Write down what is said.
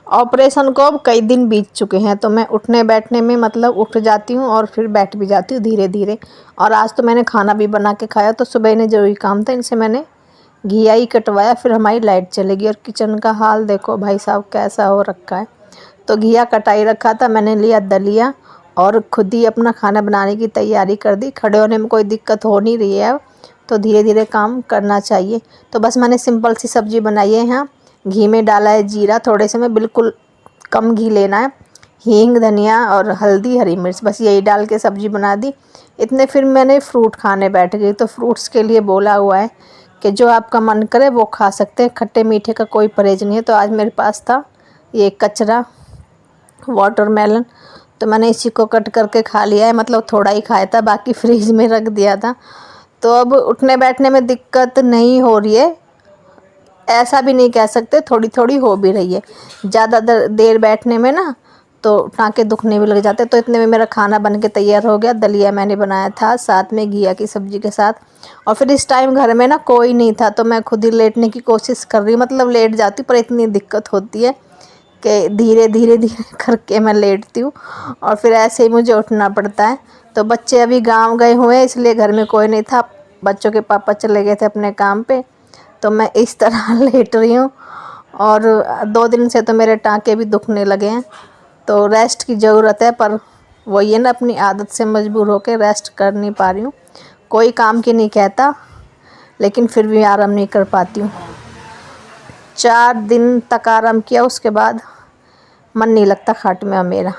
Operation को अब कई दिन बीत चुके हैं, तो मैं उठने बैठने में मतलब उठ जाती हूँ और फिर बैठ भी जाती हूँ धीरे धीरे। और आज तो मैंने खाना भी बना के खाया, तो सुबह इन्हें ज़रूरी काम था, इनसे मैंने घिया ही कटवाया। फिर हमारी लाइट चली गई और किचन का हाल देखो भाई साहब कैसा हो रखा है। तो घिया कटाई रखा था, मैंने लिया दलिया और खुद ही अपना खाना बनाने की तैयारी कर दी। खड़े होने में कोई दिक्कत हो नहीं रही है, तो धीरे धीरे काम करना चाहिए। तो बस मैंने सिंपल सी सब्ज़ी बनाई है। यहाँ घी में डाला है जीरा थोड़े से, में बिल्कुल कम घी लेना है, हींग, धनिया और हल्दी, हरी मिर्च, बस यही डाल के सब्ज़ी बना दी। इतने फिर मैंने फ्रूट खाने बैठ गई। तो फ्रूट्स के लिए बोला हुआ है कि जो आपका मन करे वो खा सकते हैं, खट्टे मीठे का कोई परहेज नहीं है। तो आज मेरे पास था ये कचरा वाटरमेलन, तो मैंने इसी को कट करके खा लिया है। मतलब थोड़ा ही खाया था, बाकी फ्रीज में रख दिया था। तो अब उठने बैठने में दिक्कत नहीं हो रही है, ऐसा भी नहीं कह सकते, थोड़ी थोड़ी हो भी रही है। ज़्यादा देर बैठने में ना तो टाँके दुखने भी लग जाते। तो इतने में मेरा खाना बन के तैयार हो गया। दलिया मैंने बनाया था साथ में घिया की सब्ज़ी के साथ। और फिर इस टाइम घर में ना कोई नहीं था, तो मैं खुद ही लेटने की कोशिश कर रही हूँ। मतलब लेट जाती हूँ, पर इतनी दिक्कत होती है कि धीरे धीरे धीरे करके मैं लेटती हूँ और फिर ऐसे ही मुझे उठना पड़ता है। तो बच्चे अभी गाँव गए हुए हैं, इसलिए घर में कोई नहीं था। बच्चों के पापा चले गए थे अपने काम पे, तो मैं इस तरह लेट रही हूँ। और 2 दिन से तो मेरे टाँके भी दुखने लगे हैं। तो रेस्ट की ज़रूरत है, पर वही है ना, अपनी आदत से मजबूर होकर रेस्ट कर नहीं पा रही हूँ। कोई काम की नहीं कहता, लेकिन फिर भी आराम नहीं कर पाती हूँ। 4 दिन तक आराम किया, उसके बाद मन नहीं लगता खाट में अब मेरा।